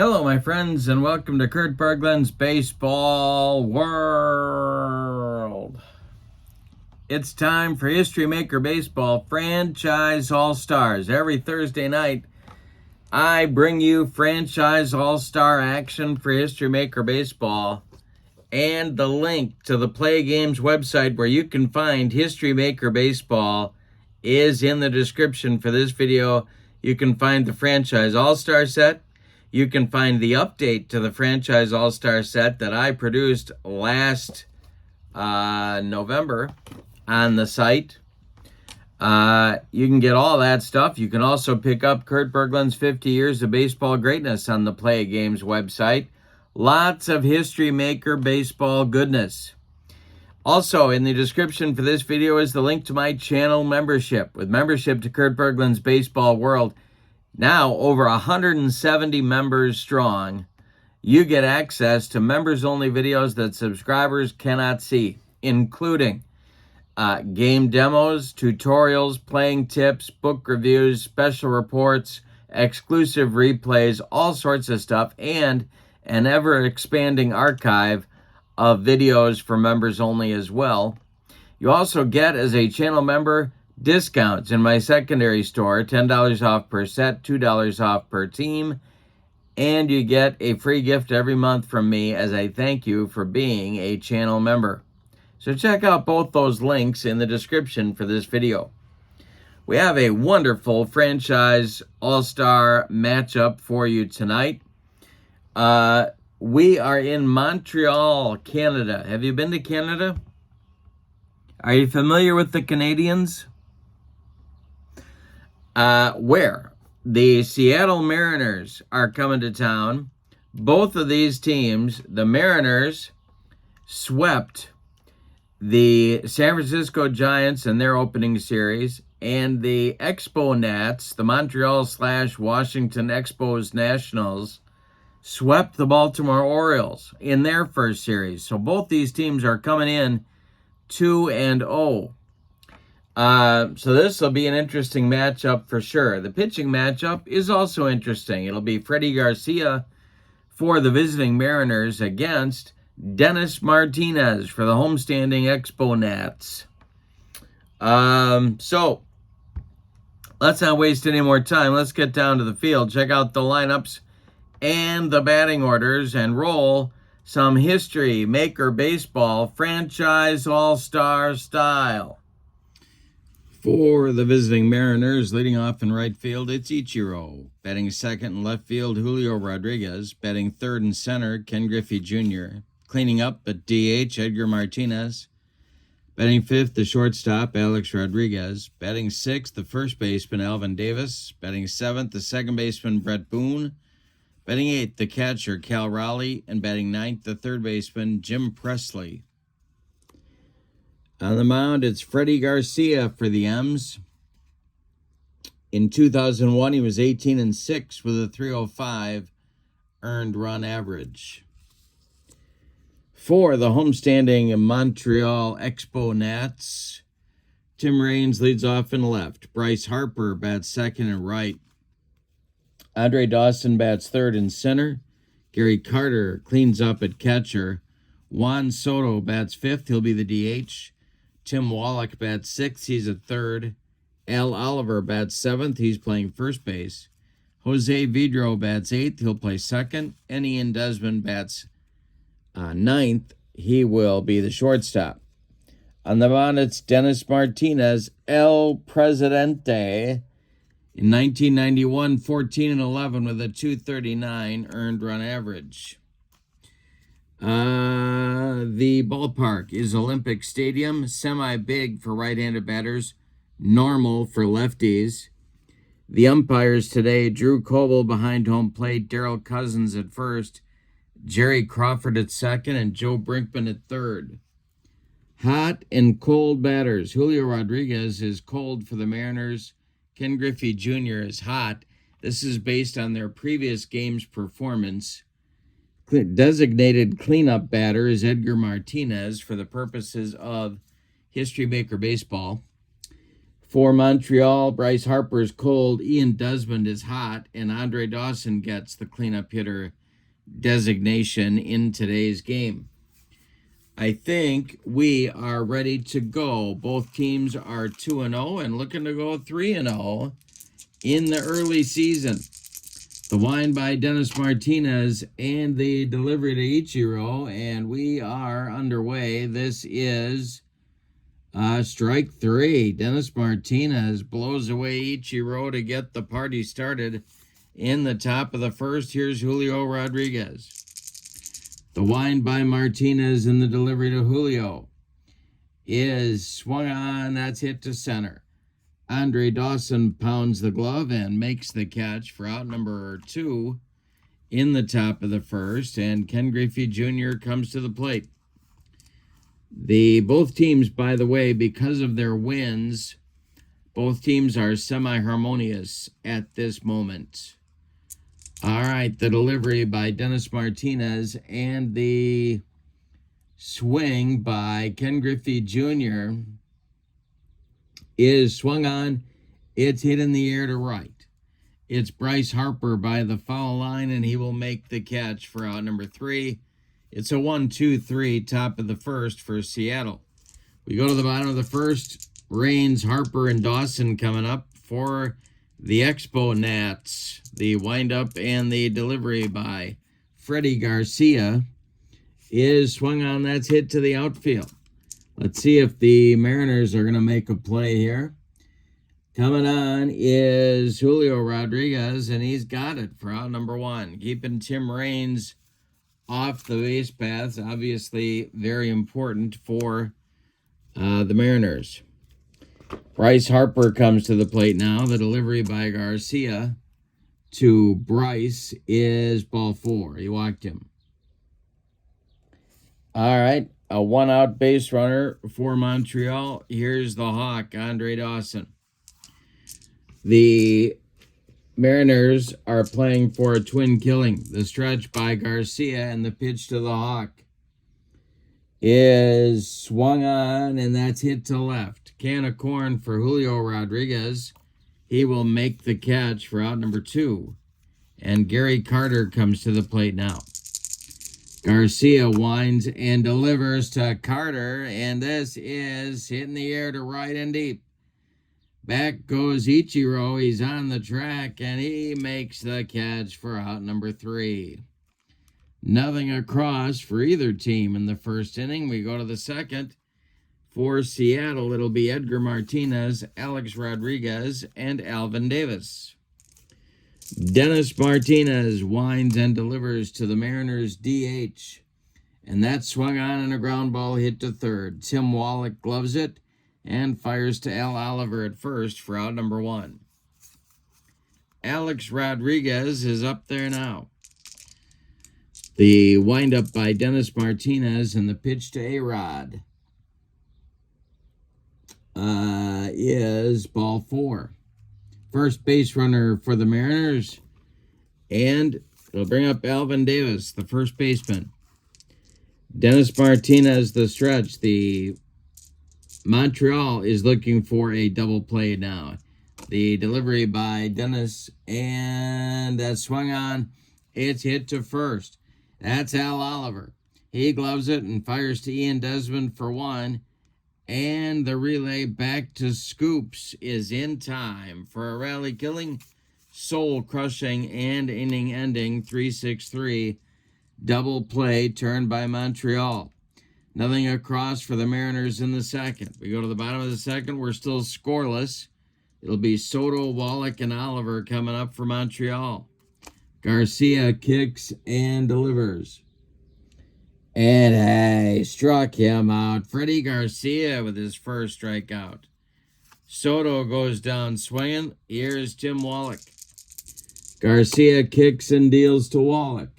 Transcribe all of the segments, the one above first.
Hello, my friends, and welcome to Kurt Berglund's Baseball World. It's time for History Maker Baseball Franchise All-Stars. Every Thursday night, I bring you Franchise All-Star action for History Maker Baseball and the link to the Play Games website where you can find History Maker Baseball is in the description for this video. You can find the Franchise All-Star set. You can find the update to the Franchise All-Star set that I produced last November on the site. You can get all that stuff. You can also pick up Kurt Berglund's 50 Years of Baseball Greatness on the Play Games website. Lots of History Maker baseball goodness. Also, in the description for this video is the link to my channel membership. With membership to Kurt Berglund's Baseball World, now over 170 members strong, you get access to members-only videos that subscribers cannot see, including game demos, tutorials, playing tips, book reviews, special reports, exclusive replays, all sorts of stuff, and an ever-expanding archive of videos for members only as well. You also get, as a channel member, discounts in my secondary store, $10 off per set, $2 off per team, and you get a free gift every month from me as a thank you for being a channel member. So check out both those links in the description for this video. We have a wonderful Franchise All-Star matchup for you tonight. We are in Montreal, Canada. Have you been to Canada? Are you familiar with the Canadians? Where the Seattle Mariners are coming to town. Both of these teams, the Mariners swept the San Francisco Giants in their opening series, and the Expo Nats, the Montreal/Washington Expos Nationals, swept the Baltimore Orioles in their first series. So both these teams are coming in 2-0. So this will be an interesting matchup for sure. The pitching matchup is also interesting. It'll be Freddie Garcia for the visiting Mariners against D.Martinez for the homestanding Expo Nats. So let's not waste any more time. Let's get down to the field, check out the lineups and the batting orders, and roll some History Maker Baseball Franchise All-Star style. For the visiting Mariners, leading off in right field, it's Ichiro. Batting second and left field, Julio Rodriguez. Batting third and center, Ken Griffey Jr. Cleaning up at DH, Edgar Martinez. Batting fifth, the shortstop, Alex Rodriguez. Batting sixth, the first baseman, Alvin Davis. Batting seventh, the second baseman, Brett Boone. Batting eighth, the catcher, Cal Raleigh. And batting ninth, the third baseman, Jim Presley. On the mound, it's Freddie Garcia for the M's. In 2001, he was 18-6 with a 3.05 earned run average. For the homestanding Montreal Expo Nats, Tim Raines leads off in left. Bryce Harper bats second and right. Andre Dawson bats third and center. Gary Carter cleans up at catcher. Juan Soto bats fifth. He'll be the DH. Tim Wallach bats sixth. He's at third. Al Oliver bats seventh. He's playing first base. Jose Vidro bats eighth. He'll play second. And Ian Desmond bats ninth. He will be the shortstop. On the mound, it's Dennis Martinez, El Presidente. In 1991, 14-11 with a 239 earned run average. The ballpark is Olympic Stadium, semi-big for right-handed batters, normal for lefties. The umpires today, Drew Coble behind home plate, Darrell Cousins at first, Jerry Crawford at second, and Joe Brinkman at third. Hot and cold batters. Julio Rodriguez is cold for the Mariners. Ken Griffey Jr. is hot. This is based on their previous game's performance. Designated cleanup batter is Edgar Martinez for the purposes of History Maker Baseball. For Montreal, Bryce Harper's cold, Ian Desmond is hot, and Andre Dawson gets the cleanup hitter designation in today's game. I think we are ready to go. Both teams are 2-0 and looking to go 3-0 in the early season. The wine by Dennis Martinez and the delivery to Ichiro, and we are underway. This is strike three. Dennis Martinez blows away Ichiro to get the party started in the top of the first. Here's Julio Rodriguez. The wine by Martinez and the delivery to Julio is swung on. That's hit to center. Andre Dawson pounds the glove and makes the catch for out number 2 in the top of the first. And Ken Griffey Jr. comes to the plate. Both teams, by the way, because of their wins, both teams are semi-harmonious at this moment. All right, the delivery by Dennis Martinez and the swing by Ken Griffey Jr. is swung on. It's hit in the air to right. It's Bryce Harper by the foul line, and he will make the catch for out number 3. It's a 1-2-3 top of the first for Seattle. We go to the bottom of the first. Raines, Harper, and Dawson coming up for the Expo Nats. The windup and the delivery by Freddie Garcia is swung on. That's hit to the outfield. Let's see if the Mariners are going to make a play here. Coming on is Julio Rodriguez, and he's got it for out number 1. Keeping Tim Raines off the base paths, obviously very important for the Mariners. Bryce Harper comes to the plate now. The delivery by Garcia to Bryce is ball 4. He walked him. All right, a one-out base runner for Montreal. Here's the Hawk, Andre Dawson. The Mariners are playing for a twin killing. The stretch by Garcia and the pitch to the Hawk is swung on, and that's hit to left. Can of corn for Julio Rodriguez. He will make the catch for out number 2. And Gary Carter comes to the plate now. Garcia winds and delivers to Carter, and this is hitting the air to right and deep. Back goes Ichiro. He's on the track, and he makes the catch for out number 3. Nothing across for either team in the first inning. We go to the second. For Seattle, it'll be Edgar Martinez, Alex Rodriguez, and Alvin Davis. Dennis Martinez winds and delivers to the Mariners DH. And that swung on and a ground ball hit to third. Tim Wallach gloves it and fires to Al Oliver at first for out number 1. Alex Rodriguez is up there now. The windup by Dennis Martinez and the pitch to A-Rod is ball 4. First base runner for the Mariners, and it'll bring up Alvin Davis, the first baseman. Dennis Martinez, the stretch. The Montreal is looking for a double play now. The delivery by Dennis, and that swung on. It's hit to first. That's Al Oliver. He gloves it and fires to Ian Desmond for 1. And the relay back to Scoops is in time for a rally-killing, soul-crushing, and inning-ending 3-6-3 double play turned by Montreal. Nothing across for the Mariners in the second. We go to the bottom of the second. We're still scoreless. It'll be Soto, Wallach, and Oliver coming up for Montreal. Garcia kicks and delivers. And he struck him out. Freddie Garcia with his first strikeout. Soto goes down swinging. Here's Tim Wallach. Garcia kicks and deals to Wallach.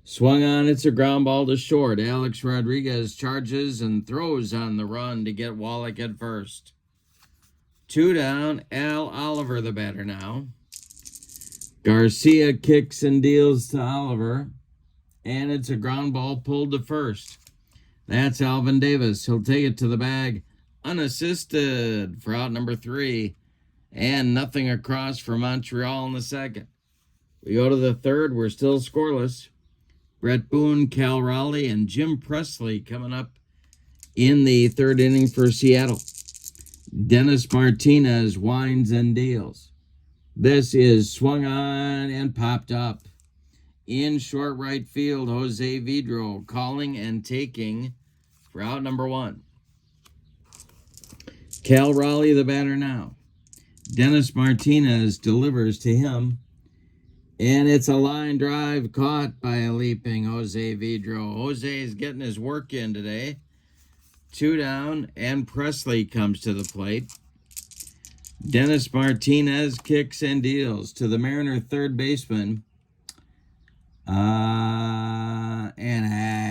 Swung on, it's a ground ball to short. Alex Rodriguez charges and throws on the run to get Wallach at first. 2 down, Al Oliver the batter now. Garcia kicks and deals to Oliver. And it's a ground ball pulled to first. That's Alvin Davis. He'll take it to the bag unassisted for out number 3. And nothing across for Montreal in the second. We go to the third. We're still scoreless. Brett Boone, Cal Raleigh, and Jim Presley coming up in the third inning for Seattle. Dennis Martinez winds and deals. This is swung on and popped up. In short right field, Jose Vidro calling and taking for out number 1. Cal Raleigh, the batter now. Dennis Martinez delivers to him. And it's a line drive caught by a leaping Jose Vidro. Jose is getting his work in today. 2 down, and Presley comes to the plate. Dennis Martinez kicks and deals to the Mariner third baseman. And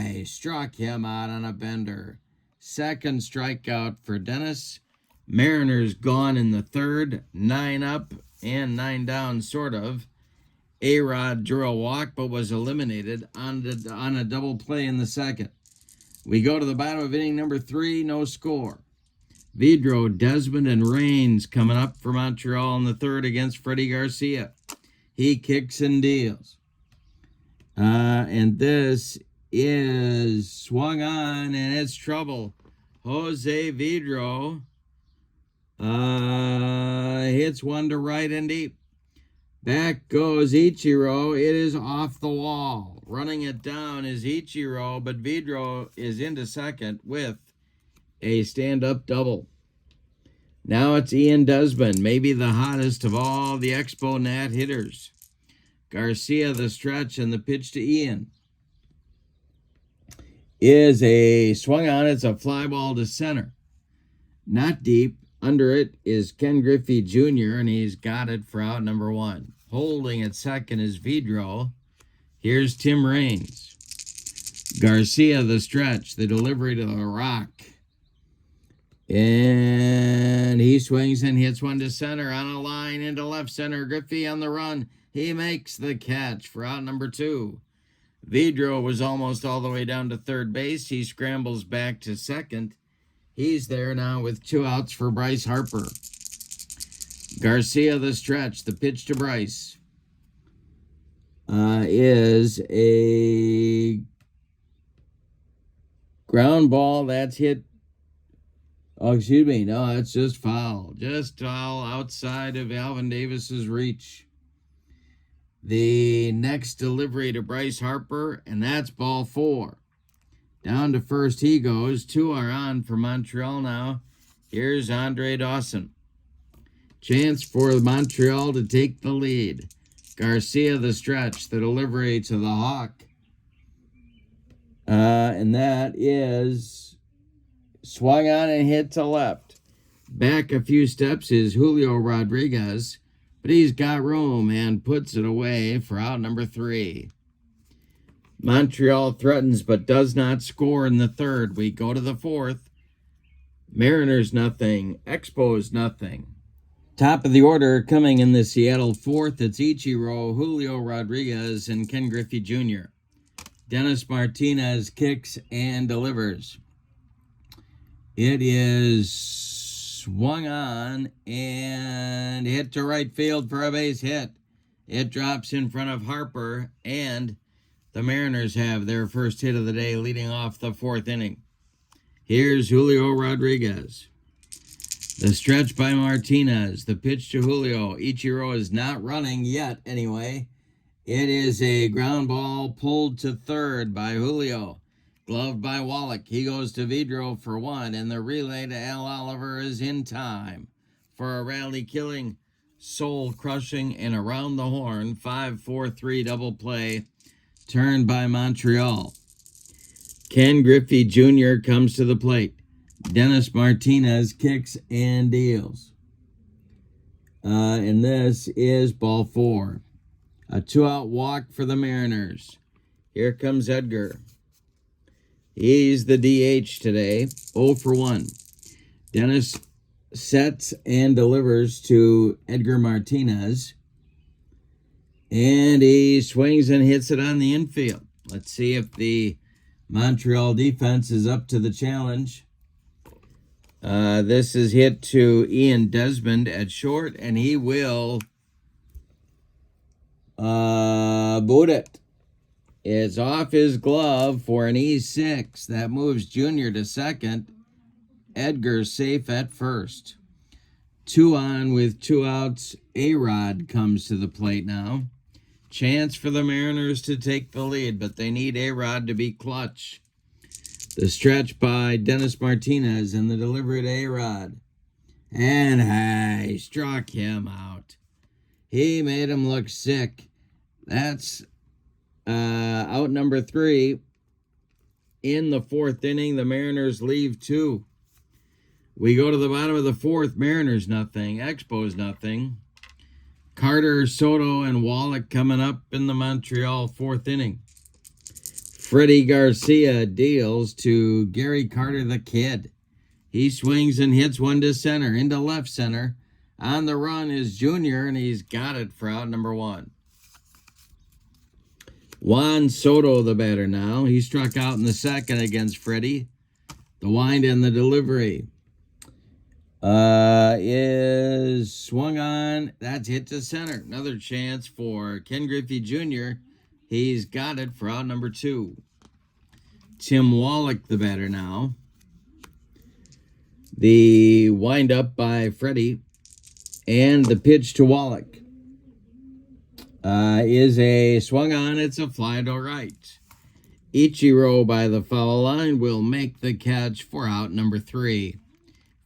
he struck him out on a bender. Second strikeout for Dennis. Mariners gone in the third. 9 up and 9 down, sort of. A-Rod drew a walk but was eliminated on a double play in the second. We go to the bottom of inning number 3, no score. Vidro, Desmond, and Raines coming up for Montreal in the third against Freddie Garcia. He kicks and deals. And this is swung on, and it's trouble. Jose Vidro hits one to right and deep. Back goes Ichiro. It is off the wall. Running it down is Ichiro, but Vidro is into second with a stand-up double. Now it's Ian Desmond, maybe the hottest of all the Expo Nat hitters. Garcia, the stretch, and the pitch to Ian is a swung on. It's a fly ball to center. Not deep. Under it is Ken Griffey Jr., and he's got it for out number 1. Holding at second is Vidro. Here's Tim Raines. Garcia, the stretch, the delivery to the rock. And he swings and hits one to center on a line into left center. Griffey on the run. He makes the catch for out number 2. Vidro was almost all the way down to third base. He scrambles back to second. He's there now with 2 outs for Bryce Harper. Garcia, the stretch, the pitch to Bryce is a ground ball that's hit. Oh, excuse me. No, it's just foul. Just foul outside of Alvin Davis's reach. The next delivery to Bryce Harper, and that's ball 4. Down to first he goes. 2 are on for Montreal now. Here's Andre Dawson. Chance for Montreal to take the lead. Garcia, the stretch, the delivery to the Hawk. And that is swung on and hit to left. Back a few steps is Julio Rodriguez, but he's got room and puts it away for out number 3. Montreal threatens but does not score in the third. We go to the fourth. Mariners nothing. Expos nothing. Top of the order coming in the Seattle fourth. It's Ichiro, Julio Rodriguez, and Ken Griffey Jr. Dennis Martinez kicks and delivers. It is swung on and hit to right field for a base hit. It drops in front of Harper, and the Mariners have their first hit of the day leading off the fourth inning. Here's Julio Rodriguez. The stretch by Martinez. The pitch to Julio. Ichiro is not running yet anyway. It is a ground ball pulled to third by Julio. Gloved by Wallach. He goes to Vidro for 1, and the relay to Al Oliver is in time for a rally-killing, soul-crushing, and around the horn 5-4-3 double play turned by Montreal. Ken Griffey Jr. comes to the plate. Dennis Martinez kicks and deals. And this is ball 4. A 2-out walk for the Mariners. Here comes Edgar. He's the DH today, 0 for 1. Dennis sets and delivers to Edgar Martinez. And he swings and hits it on the infield. Let's see if the Montreal defense is up to the challenge. This is hit to Ian Desmond at short, and he will boot it. It's off his glove for an E6. That moves Junior to second. Edgar safe at first. 2 on with 2 outs. A-Rod comes to the plate now. Chance for the Mariners to take the lead, but they need A-Rod to be clutch. The stretch by D.Martinez and the delivery to A-Rod. And he struck him out. He made him look sick. That's out number 3. In the 4th inning, the Mariners leave 2. We go to the bottom of the 4th. Mariners nothing. Expos nothing. Carter, Soto, and Wallach coming up in the Montreal 4th inning. Freddie Garcia deals to Gary Carter the Kid. He swings and hits one to center, into left center. On the run is Junior, and he's got it for out number 1. Juan Soto, the batter now. He struck out in the 2nd against Freddie. The wind and the delivery is swung on. That's hit to center. Another chance for Ken Griffey Jr. He's got it for out number 2. Tim Wallach, the batter now. The wind up by Freddie. And the pitch to Wallach is a swung on. It's a fly to right. Ichiro by the foul line will make the catch for out number 3.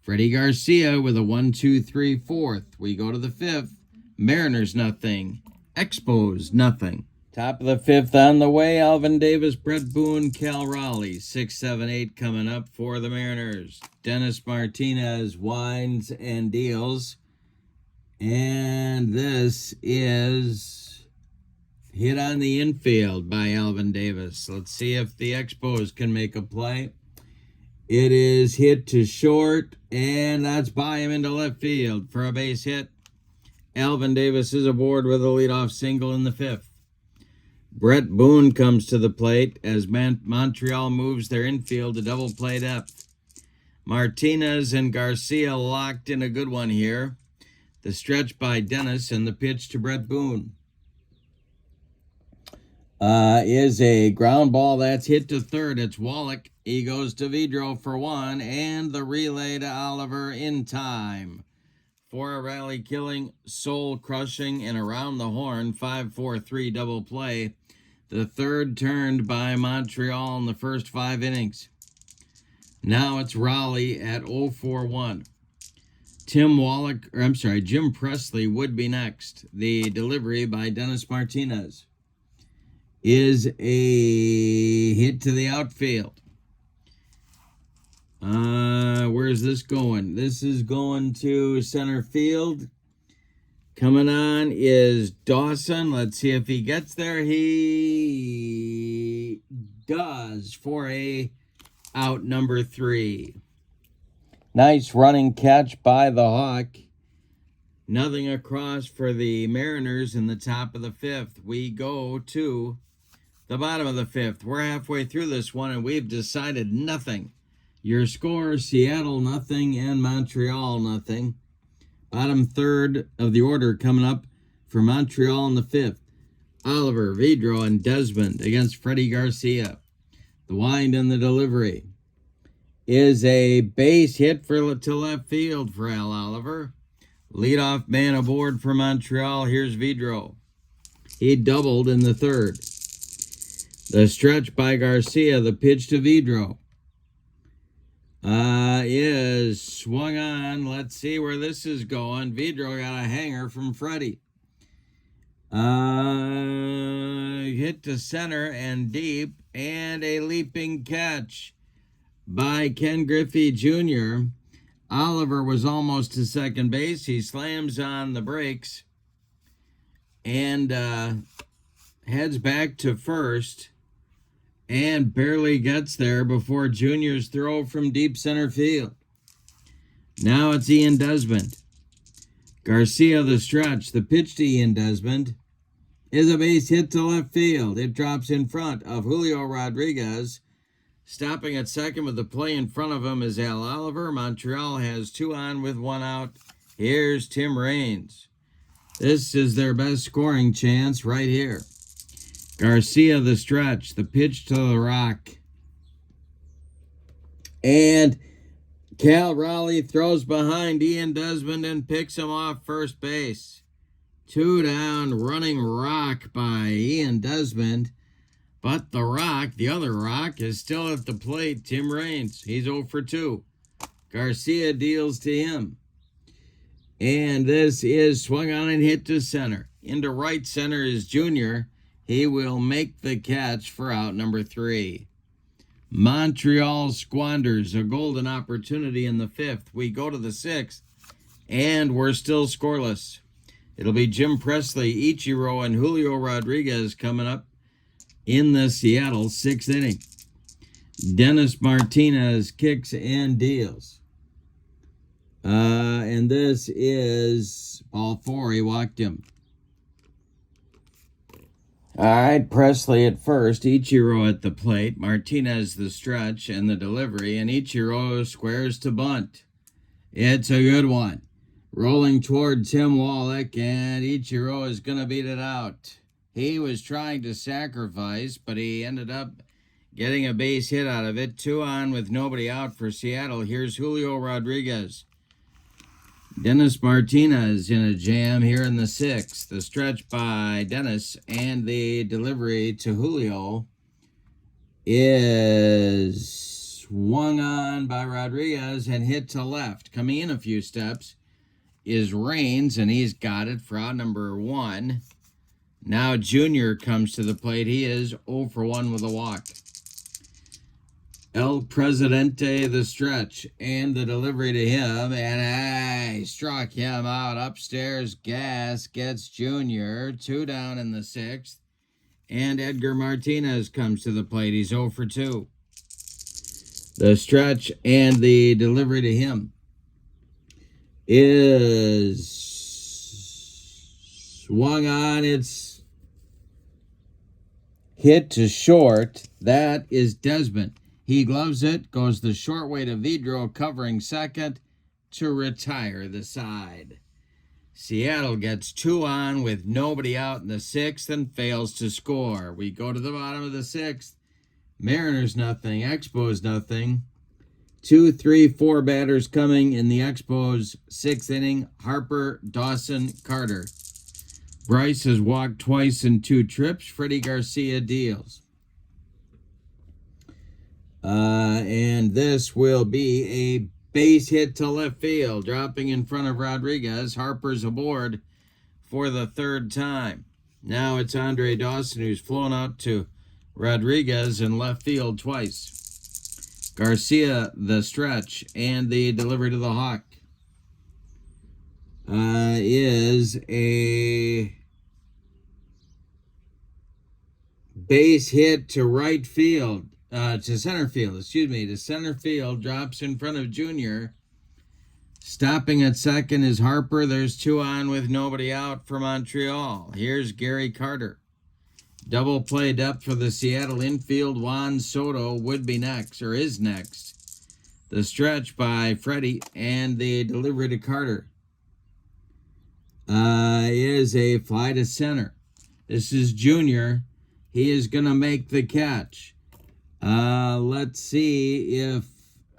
Freddie Garcia with a 1-2-3 4th. We go to the 5th. Mariners nothing. Expos nothing. Top of the 5th on the way. Alvin Davis, Brett Boone, Cal Raleigh. 6, 7, 8 coming up for the Mariners. D.Martinez winds and deals. And this is hit on the infield by Alvin Davis. Let's see if the Expos can make a play. It is hit to short, and that's by him into left field for a base hit. Alvin Davis is aboard with a leadoff single in the 5th. Brett Boone comes to the plate as Montreal moves their infield to double play depth. Martinez and Garcia locked in a good one here. The stretch by Dennis and the pitch to Brett Boone is a ground ball that's hit to third. It's Wallach. He goes to Vidro for 1, and the relay to Oliver in time for a rally-killing, soul-crushing, and around the horn 5-4-3 double play. The third turned by Montreal in the first 5 innings. Now it's Raleigh at 0-4-1. Jim Presley would be next. The delivery by D.Martinez is a hit to the outfield. Where's this going? This is going to center field. Coming on is Dawson. Let's see if he gets there. He does for a out number 3. Nice running catch by the Hawk. Nothing across for the Mariners in the top of the 5th. We go to the bottom of the 5th. We're halfway through this one, and we've decided nothing. Your score, Seattle nothing and Montreal nothing. Bottom 3rd of the order coming up for Montreal in the 5th. Oliver, Vidro, and Desmond against Freddie Garcia. The wind and the delivery is a base hit to left field for Al Oliver. Leadoff man aboard for Montreal. Here's Vidro. He doubled in the 3rd. The stretch by Garcia, the pitch to Vidro, is swung on. Let's see where this is going. Vidro got a hanger from Freddie. Hit to center and deep, and a leaping catch by Ken Griffey Jr. Oliver was almost to second base. He slams on the brakes and heads back to first and barely gets there before Junior's throw from deep center field. Now it's Ian Desmond. Garcia the stretch. The pitch to Ian Desmond is a base hit to left field. It drops in front of Julio Rodriguez. Stopping at second with the play in front of him is Al Oliver. Montreal has 2 on with 1 out. Here's Tim Raines. This is their best scoring chance right here. Garcia, the stretch, the pitch to the rock. And Cal Raleigh throws behind Ian Desmond and picks him off first base. 2 down, running rock by Ian Desmond. But the other rock, is still at the plate. Tim Raines, he's 0 for 2. Garcia deals to him. And this is swung on and hit to center. Into right center is Junior. He will make the catch for out number 3. Montreal squanders a golden opportunity in the 5th. We go to the 6th, and we're still scoreless. It'll be Jim Presley, Ichiro, and Julio Rodriguez coming up in the Seattle 6th inning. D.Martinez kicks and deals. And this is ball 4. He walked him. All right, Presley at first, Ichiro at the plate, Martinez the stretch and the delivery, and Ichiro squares to bunt. It's a good one. Rolling toward Tim Wallach, and Ichiro is going to beat it out. He was trying to sacrifice, but he ended up getting a base hit out of it. 2 on with nobody out for Seattle. Here's Julio Rodriguez. Dennis Martinez in a jam here in the 6th. The stretch by Dennis and the delivery to Julio is swung on by Rodriguez and hit to left. Coming in a few steps is Raines, and he's got it for out number 1. Now Junior comes to the plate. He is 0 for 1 with a walk. El Presidente the stretch and the delivery to him, and he struck him out upstairs. Gas gets Junior. 2 down in the 6th, and Edgar Martinez comes to the plate. He's 0 for 2. The stretch and the delivery to him is swung on. It's hit to short. That is Desmond. He gloves it, goes the short way to Vidro, covering second to retire the side. Seattle gets 2 on with nobody out in the 6th and fails to score. We go to the bottom of the 6th. Mariners nothing, Expos nothing. 2, 3, 4 batters coming in the Expos 6th inning. Harper, Dawson, Carter. Bryce has walked twice in 2 trips. Freddie Garcia deals. And this will be a base hit to left field, dropping in front of Rodriguez. Harper's aboard for the 3rd time. Now it's Andre Dawson, who's flown out to Rodriguez in left field twice. Garcia, the stretch, and the delivery to the Hawk is a base hit to right field. To center field, to center field, drops in front of Junior. Stopping at second is Harper. There's 2 on with nobody out for Montreal. Here's Gary Carter. Double play depth for the Seattle infield. Juan Soto would be next, or is next. The stretch by Freddie and the delivery to Carter is a fly to center. This is Junior. He is going to make the catch. Let's see if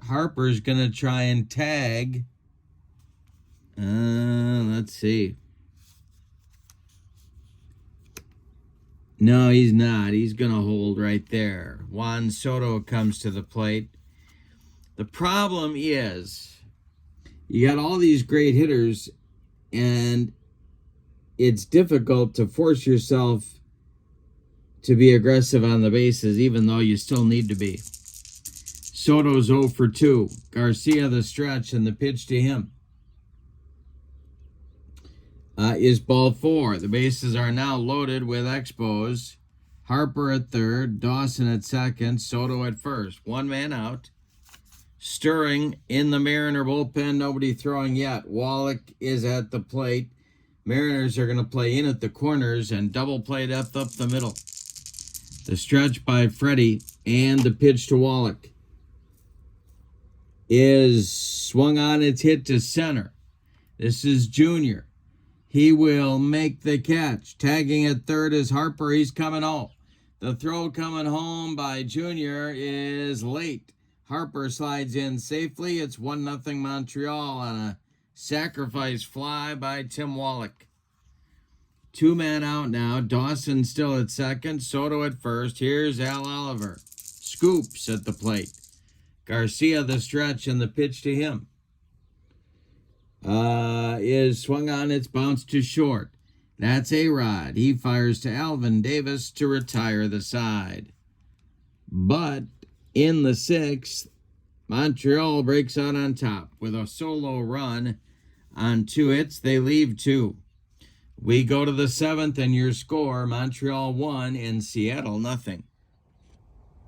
Harper's going to try and tag. Let's see. No, he's not. He's going to hold right there. Juan Soto comes to the plate. The problem is you got all these great hitters, and it's difficult to force yourself to be aggressive on the bases, even though you still need to be. Soto's 0 for 2. Garcia, the stretch, and the pitch to him is ball 4. The bases are now loaded with Expos. Harper at third, Dawson at second, Soto at first. 1 man out. Stirring in the Mariner bullpen, nobody throwing yet. Wallach is at the plate. Mariners are going to play in at the corners and double play depth up the middle. The stretch by Freddie And the pitch to Wallach is swung on, it's hit to center. This is Junior. He will make the catch. Tagging at third is Harper. He's coming home. The throw coming home by Junior is late. Harper slides in safely. It's 1-0 Montreal on a sacrifice fly by Tim Wallach. 2 men out now. Dawson still at second. Soto at first. Here's Al Oliver. Scoops at the plate. Garcia the stretch, and the pitch to him is swung on. It's bounced to short. That's A-Rod. He fires to Alvin Davis to retire the side. But in the 6th, Montreal breaks out on top with a solo run on 2 hits. They leave 2. We go to the 7th, and your score, Montreal 1 and Seattle 0.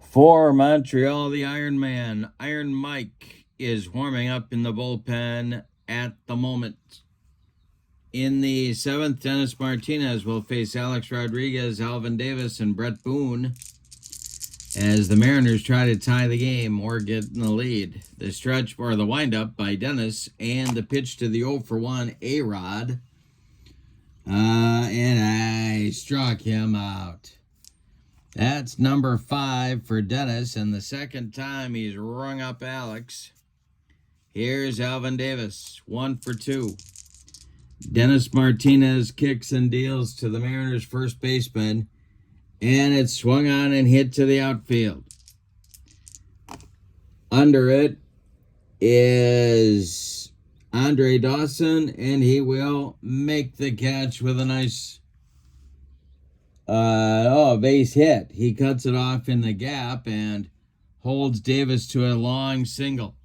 For Montreal, the Iron Man, Iron Mike, is warming up in the bullpen at the moment. In the 7th, Dennis Martinez will face Alex Rodriguez, Alvin Davis, and Brett Boone as the Mariners try to tie the game or get in the lead. The stretch or the windup by Dennis, and the pitch to the 0-for-1 A-Rod. And I struck him out. That's number 5 for Dennis, and the second time he's rung up Alex. Here's Alvin Davis, 1 for 2. Dennis Martinez kicks and deals to the Mariners' first baseman, and it's swung on and hit to the outfield. Under it is Andre Dawson, and he will make the catch with a nice base hit. He cuts it off in the gap and holds Davis to a long single.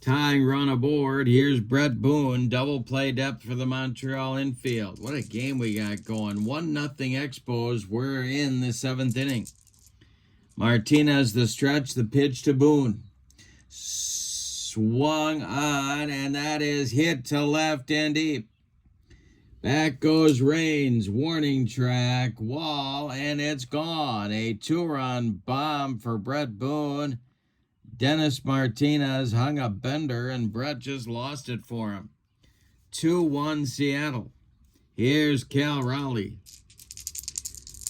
Tying run aboard. Here's Brett Boone. Double play depth for the Montreal infield. What a game we got going. 1-0 Expos. We're in the 7th inning. Martinez the stretch. The pitch to Boone. Swung on, and that is hit to left and deep. Back goes Raines. Warning track. Wall, and it's gone. A 2-run bomb for Brett Boone. Dennis Martinez hung a bender, and Brett just lost it for him. 2-1 Seattle. Here's Cal Raleigh.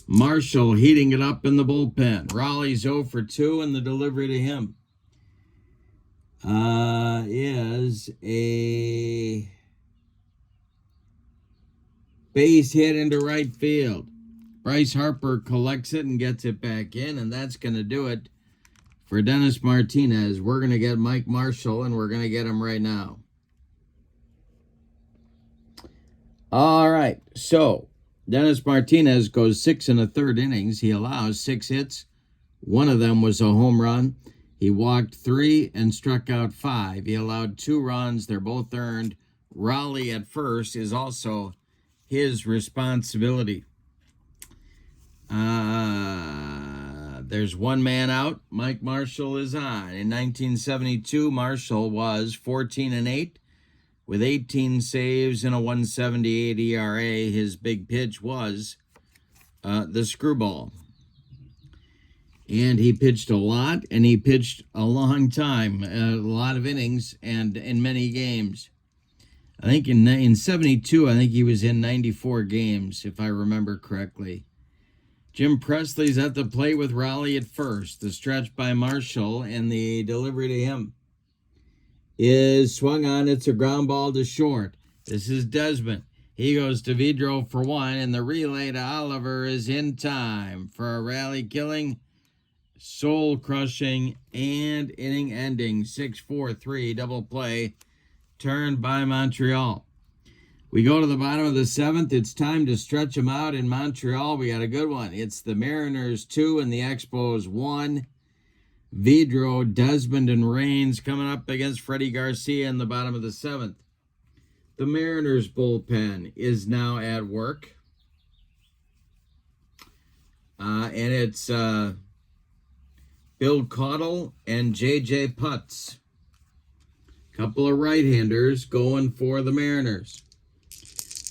Marshall heating it up in the bullpen. Raleigh's 0 for 2, and the delivery to him is a base hit into right field. Bryce Harper collects it and gets it back in, and that's going to do it for Dennis Martinez. We're going to get Mike Marshall, and we're going to get him right now. All right, so Dennis Martinez goes 6 1/3 innings. He allows 6 hits. 1 of them was a home run. He walked 3 and struck out 5. He allowed 2 runs. They're both earned. Raleigh at first is also his responsibility. There's 1 man out. Mike Marshall is on. In 1972, Marshall was 14-8 with 18 saves and a 1.78 ERA. His big pitch was the screwball. And he pitched a lot, and he pitched a long time, a lot of innings, and in many games. I think in 72, I think he was in 94 games, if I remember correctly. Jim Presley's at the plate with Raleigh at first. The stretch by Marshall, and the delivery to him is swung on. It's a ground ball to short. This is Desmond. He goes to Vidro for 1, and the relay to Oliver is in time for a rally-killing, soul-crushing, and inning-ending 6-4-3 double play turned by Montreal. We go to the bottom of the 7th. It's time to stretch them out in Montreal. We got a good one. It's the Mariners 2 and the Expos 1. Vidro, Desmond, and Raines coming up against Freddie Garcia in the bottom of the 7th. The Mariners bullpen is now at work. And it's Bill Caudle and J.J. Putz. Couple of right-handers going for the Mariners.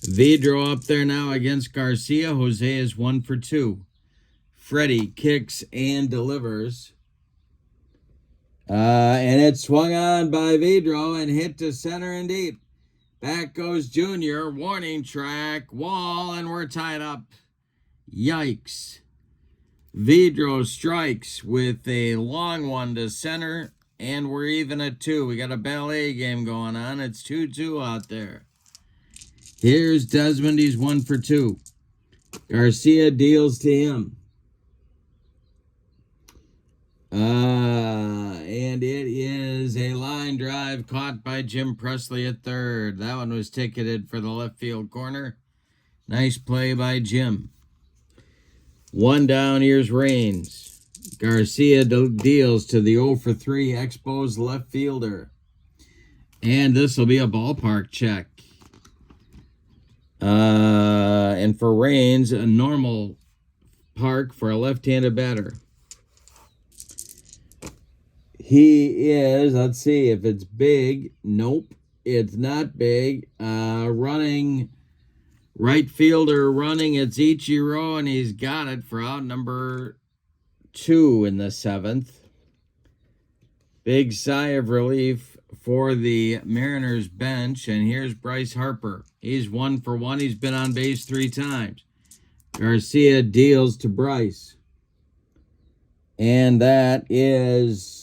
Vidro up there now against Garcia. Jose is 1 for 2. Freddie kicks and delivers. And it's swung on by Vidro and hit to center and deep. Back goes Junior. Warning track, wall, and we're tied up. Yikes. Vidro strikes with a long one to center, and we're even at 2. We got a ballet game going on. It's 2-2 out there. Here's Desmond. He's 1 for 2. Garcia deals to him. And it is a line drive caught by Jim Presley at third. That one was ticketed for the left field corner. Nice play by Jim. 1 down, here's Raines. Garcia deals to the 0 for 3 Expos left fielder. And this will be a ballpark check. And for Raines, a normal park for a left-handed batter. He is, let's see if it's big. Nope, it's not big. Running, right fielder running, it's Ichiro, and he's got it for out number 2 in the 7th. Big sigh of relief for the Mariners bench, and here's Bryce Harper. He's 1 for 1. He's been on base 3 times. Garcia deals to Bryce. And that is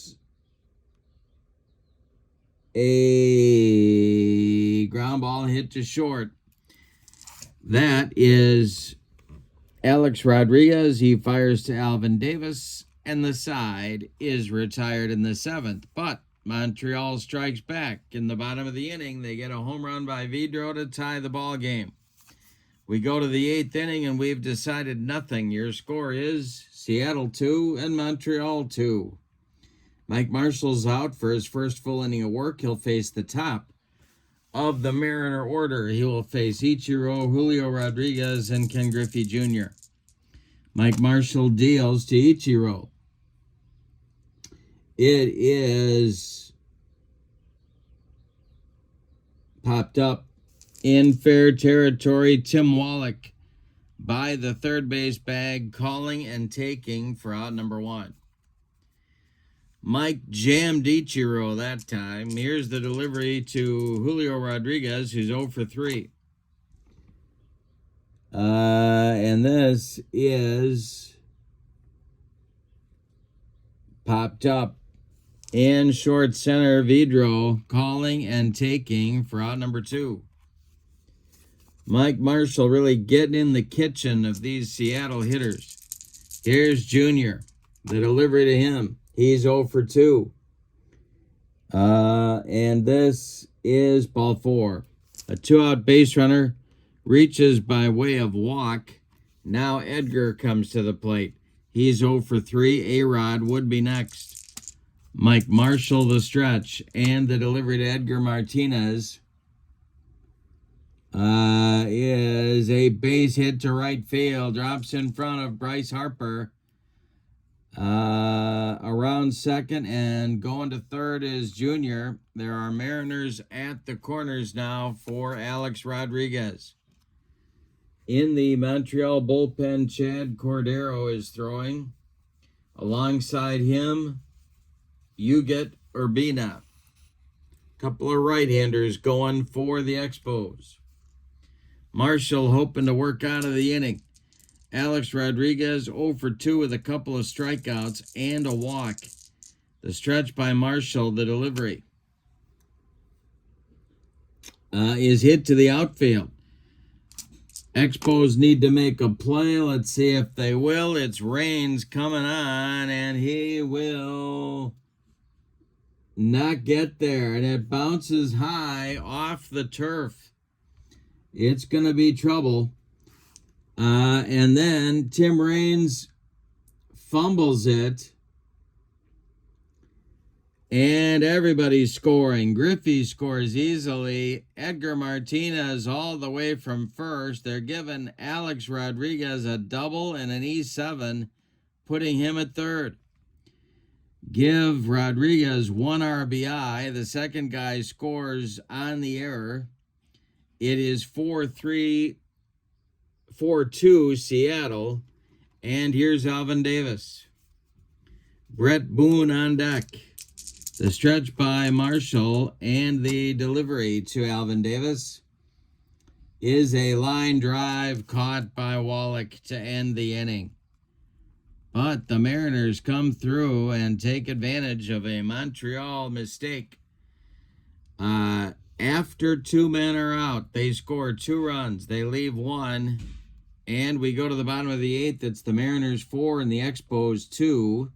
a ground ball hit to short. That is Alex Rodriguez. He fires to Alvin Davis, and the side is retired in the 7th. But Montreal strikes back. In the bottom of the inning, they get a home run by Vidro to tie the ball game. We go to the 8th inning, and we've decided nothing. Your score is Seattle 2 and Montreal 2. Mike Marshall's out for his first full inning of work. He'll face the top of the Mariner order. He will face Ichiro, Julio Rodriguez, and Ken Griffey Jr. Mike Marshall deals to Ichiro. It is popped up in fair territory. Tim Wallach by the third base bag, calling and taking for out number 1. Mike jammed Ichiro that time. Here's the delivery to Julio Rodriguez, who's 0 for 3. And this is popped up in short center. Vidro calling and taking for out number 2. Mike Marshall really getting in the kitchen of these Seattle hitters. Here's Junior. The delivery to him. He's 0 for 2. And this is ball 4. A 2-out base runner reaches by way of walk. Now Edgar comes to the plate. He's 0 for 3. A-Rod would be next. Mike Marshall the stretch. And the delivery to Edgar Martinez is a base hit to right field. Drops in front of Bryce Harper. Around second, and going to third is Junior. There are Mariners at the corners now for Alex Rodriguez. In the Montreal bullpen, Chad Cordero is throwing. Alongside him, Uget Urbina. Couple of right-handers going for the Expos. Marshall hoping to work out of the inning. Alex Rodriguez 0 for 2 with a couple of strikeouts and a walk. The stretch by Marshall, the delivery, is hit to the outfield. Expos need to make a play. Let's see if they will. It's Raines coming on, and he will not get there. And it bounces high off the turf. It's going to be trouble. And then Tim Raines fumbles it. And everybody's scoring. Griffey scores easily. Edgar Martinez all the way from first. They're giving Alex Rodriguez a double and an E7, putting him at third. Give Rodriguez 1 RBI. The second guy scores on the error. It is 4-2 Seattle. And here's Alvin Davis. Brett Boone on deck. The stretch by Marshall and the delivery to Alvin Davis is a line drive caught by Wallach to end the inning. But the Mariners come through and take advantage of a Montreal mistake. After 2 men are out, they score 2 runs. They leave 1. And we go to the bottom of the 8th. It's the Mariners 4 and the Expos 2.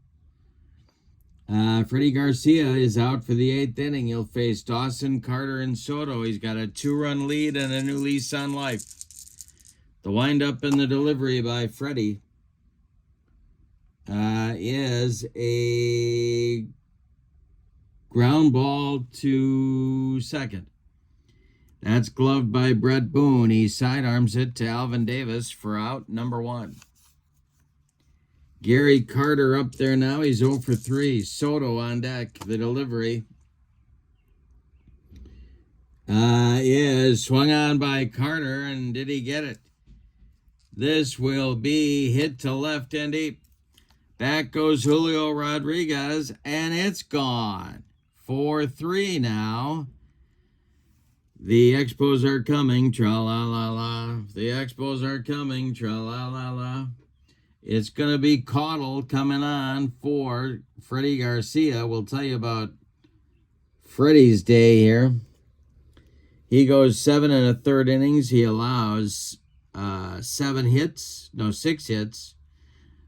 Freddie Garcia is out for the 8th inning. He'll face Dawson, Carter, and Soto. He's got a 2-run lead and a new lease on life. The windup and the delivery by Freddie is a ground ball to second. That's gloved by Brett Boone. He sidearms it to Alvin Davis for out number 1. Gary Carter up there now. He's 0 for 3. Soto on deck. The delivery is swung on by Carter, and did he get it? This will be hit to left and deep. Back goes Julio Rodriguez, and it's gone. 4-3 now. The Expos are coming, tra-la-la-la. The Expos are coming, tra-la-la-la. It's going to be Caudle coming on for Freddie Garcia. We'll tell you about Freddie's day here. He goes 7 1/3 innings. He allows 6 hits.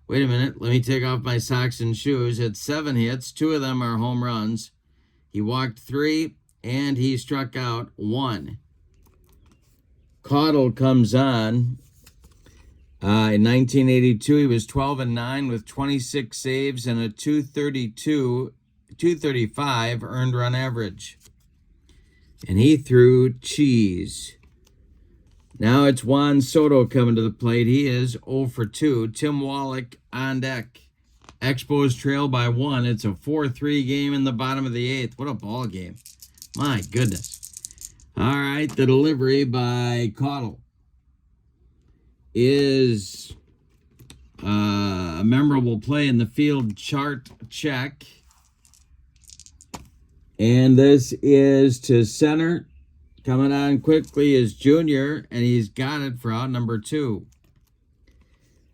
Wait a minute. Let me take off my socks and shoes. It's 7 hits. 2 of them are home runs. He walked 3, and he struck out 1. Caudle comes on. In 1982, he was 12-9 with 26 saves and a 235 earned run average. And he threw cheese. Now it's Juan Soto coming to the plate. He is 0 for 2. Tim Wallach on deck. Expos trail by 1. It's a 4-3 game in the bottom of the 8th. What a ball game. My goodness. All right, the delivery by Caudle is a memorable play in the field chart check. And this is to center. Coming on quickly is Junior, and he's got it for out number 2.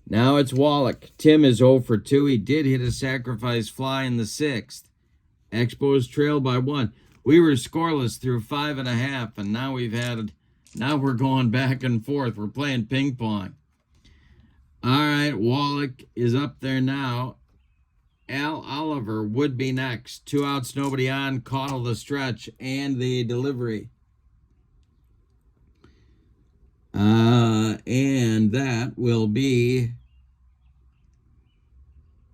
Now it's Wallach. Tim is 0 for 2. He did hit a sacrifice fly in the 6th. Expos trail by 1. We were scoreless through 5 1/2, and now we're going back and forth. We're playing ping pong. All right, Wallach is up there now. Al Oliver would be next. 2 outs, nobody on. Caudle the stretch and the delivery. And that will be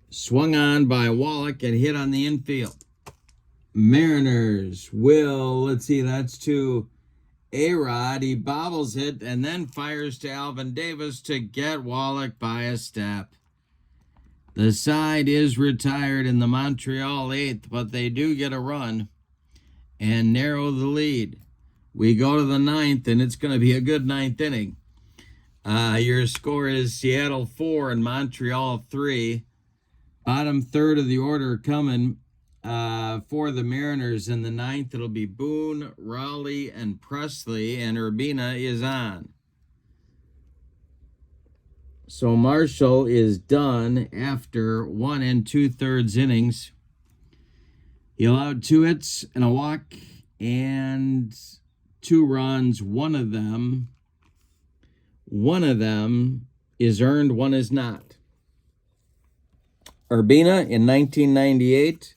swung on by Wallach and hit on the infield. Mariners will, let's see, that's to A-Rod. He bobbles it and then fires to Alvin Davis to get Wallach by a step. The side is retired in the Montreal 8th, but they do get a run and narrow the lead. We go to the 9th, and it's going to be a good 9th inning. Your score is Seattle 4 and Montreal 3. Bottom third of the order coming for the Mariners in the 9th. It'll be Boone, Raleigh, and Presley, and Urbina is on. So Marshall is done after 1 2/3 innings. He allowed 2 hits and a walk and 2 runs. One of them is earned, one is not. Urbina in 1998,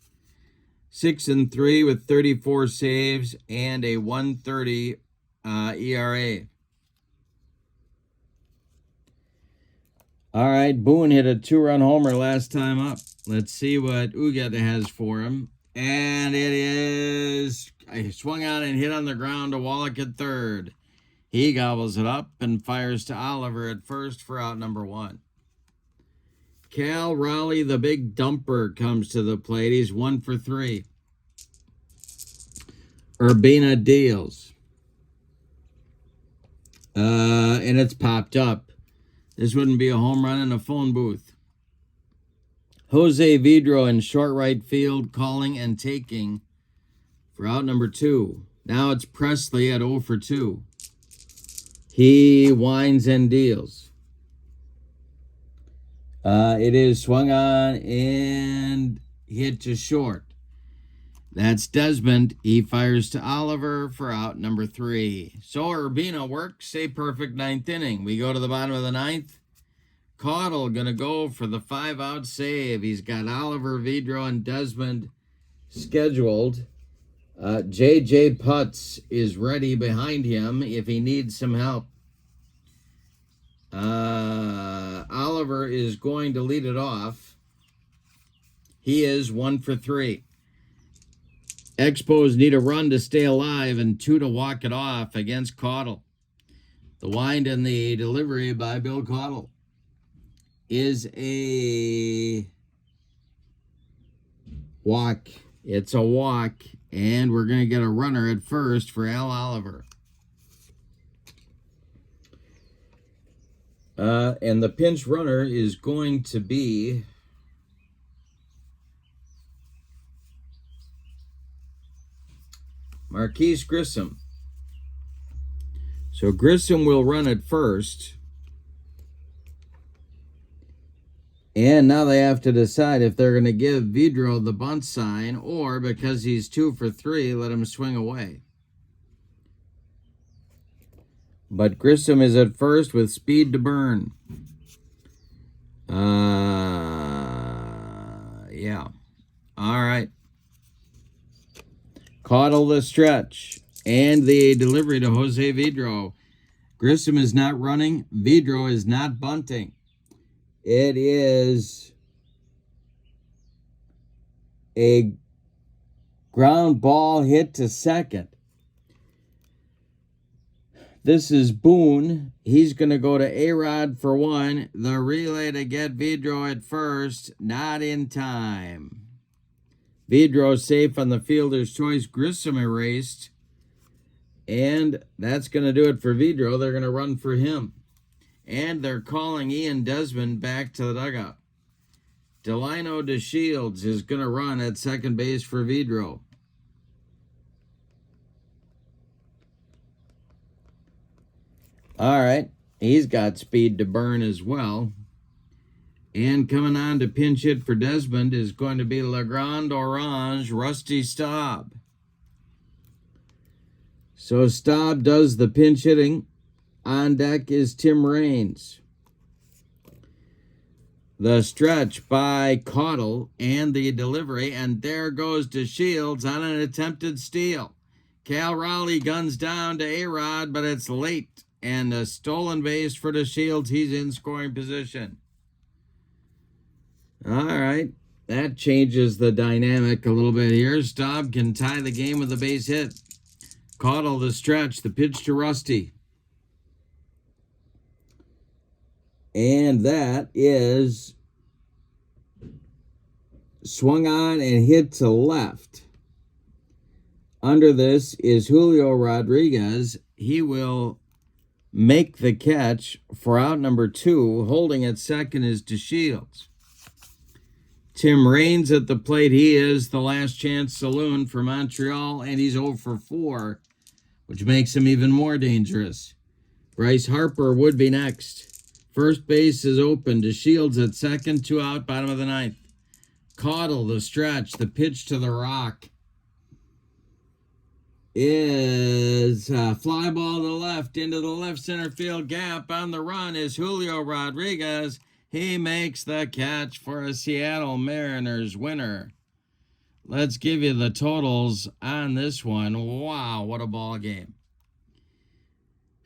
6-3 with 34 saves and a 1.30 ERA. All right, Boone hit a 2-run homer last time up. Let's see what Uget has for him. And it is swung on and hit on the ground to Wallach at third. He gobbles it up and fires to Oliver at first for out number 1. Cal Raleigh, the big dumper, comes to the plate. He's 1 for 3. Urbina deals. And it's popped up. This wouldn't be a home run in a phone booth. Jose Vidro in short right field, calling and taking for out number 2. Now it's Presley at 0 for 2. He winds and deals. It is swung on and hit to short. That's Desmond. He fires to Oliver for out number 3. So Urbina works a perfect 9th inning. We go to the bottom of the 9th. Caudle going to go for the 5-out save. He's got Oliver, Vidro, and Desmond scheduled. J.J. Putz is ready behind him if he needs some help. Oliver is going to lead it off. He is 1 for 3. Expos need a run to stay alive and 2 to walk it off against Caudle. The wind and the delivery by Bill Caudle is a walk. It's a walk, and we're going to get a runner at first for Al Oliver. And the pinch runner is going to be Marquise Grissom. So Grissom will run at first. And now they have to decide if they're going to give Vidro the bunt sign or, because he's 2 for 3, let him swing away. But Grissom is at first with speed to burn. Yeah. All right. Caudle the stretch and the delivery to Jose Vidro. Grissom is not running. Vidro is not bunting. It is a ground ball hit to second. This is Boone. He's going to go to A-Rod for 1. The relay to get Vidro at first. Not in time. Vidro safe on the fielder's choice. Grissom erased. And that's going to do it for Vidro. They're going to run for him. And they're calling Ian Desmond back to the dugout. Delino DeShields is going to run at second base for Vidro. All right. He's got speed to burn as well. And coming on to pinch hit for Desmond is going to be Legrand Orange, Rusty Staub. So Staub does the pinch hitting. On deck is Tim Raines. The stretch by Caudle and the delivery, and there goes DeShields on an attempted steal. Cal Raleigh guns down to A-Rod, but it's late, and a stolen base for DeShields. He's in scoring position. All right, that changes the dynamic a little bit here. Staub can tie the game with a base hit. Caudle the stretch, the pitch to Rusty. And that is swung on and hit to left. Under this is Julio Rodriguez. He will make the catch for out number 2. Holding at second is DeShields. Tim Raines at the plate. He is the last chance saloon for Montreal, and he's 0 for 4, which makes him even more dangerous. Bryce Harper would be next. First base is open. DeShields at second, 2 out, bottom of the 9th. Caudle, the stretch, the pitch to the rock is fly ball to left into the left center field gap. On the run is Julio Rodriguez. He makes the catch for a Seattle Mariners winner. Let's give you the totals on this one. Wow, what a ball game.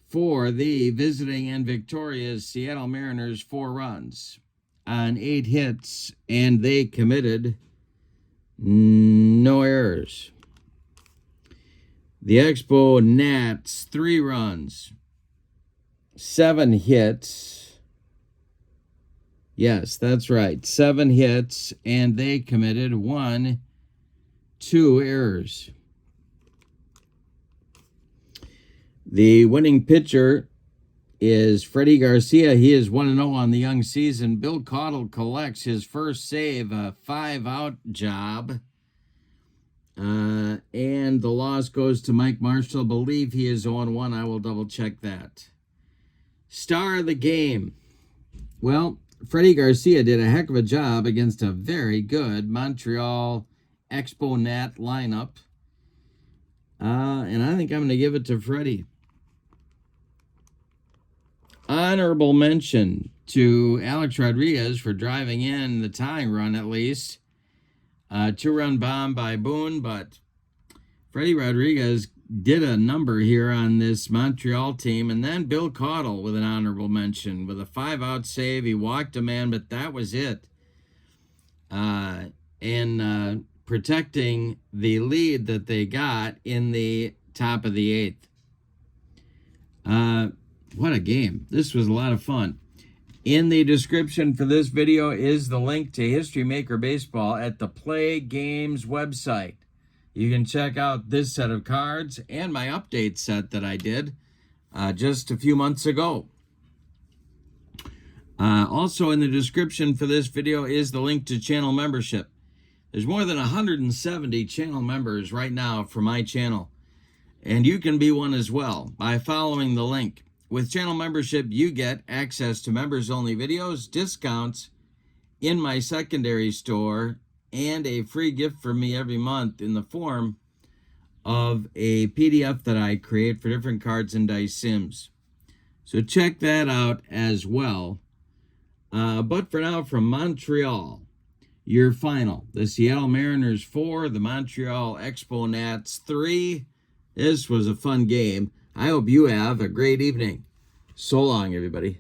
For the visiting and victorious Seattle Mariners, 4 runs on 8 hits, and they committed no errors. The Expo Nats, 3 runs, 7 hits. Yes, that's right, 7 hits, and they committed 2 errors. The winning pitcher is Freddie Garcia. He is 1-0 on the young season. Bill Caudle collects his first save, a 5-out job. And the loss goes to Mike Marshall. Believe he is 0-1. I will double check that. Star of the game. Well, Freddie Garcia did a heck of a job against a very good Montreal Expo Nat lineup. And I think I'm going to give it to Freddie. Honorable mention to Alex Rodriguez for driving in the tying run at least. 2-run bomb by Boone, but Freddie Rodriguez did a number here on this Montreal team. And then Bill Caudle with an honorable mention with a 5-out save. He walked a man, but that was it. And protecting the lead that they got in the top of the 8th. What a game. This was a lot of fun. In the description for this video is the link to History Maker Baseball at the Play Games website. You can check out this set of cards and my update set that I did just a few months ago. Also in the description for this video is the link to channel membership. There's more than 170 channel members right now for my channel, and you can be one as well by following the link. With channel membership, you get access to members-only videos, discounts in my secondary store, and a free gift from me every month in the form of a PDF that I create for different cards and dice sims. So check that out as well. But for now, from Montreal, your final. The Seattle Mariners 4, the Montreal Expo Nats 3. This was a fun game. I hope you have a great evening. So long, everybody.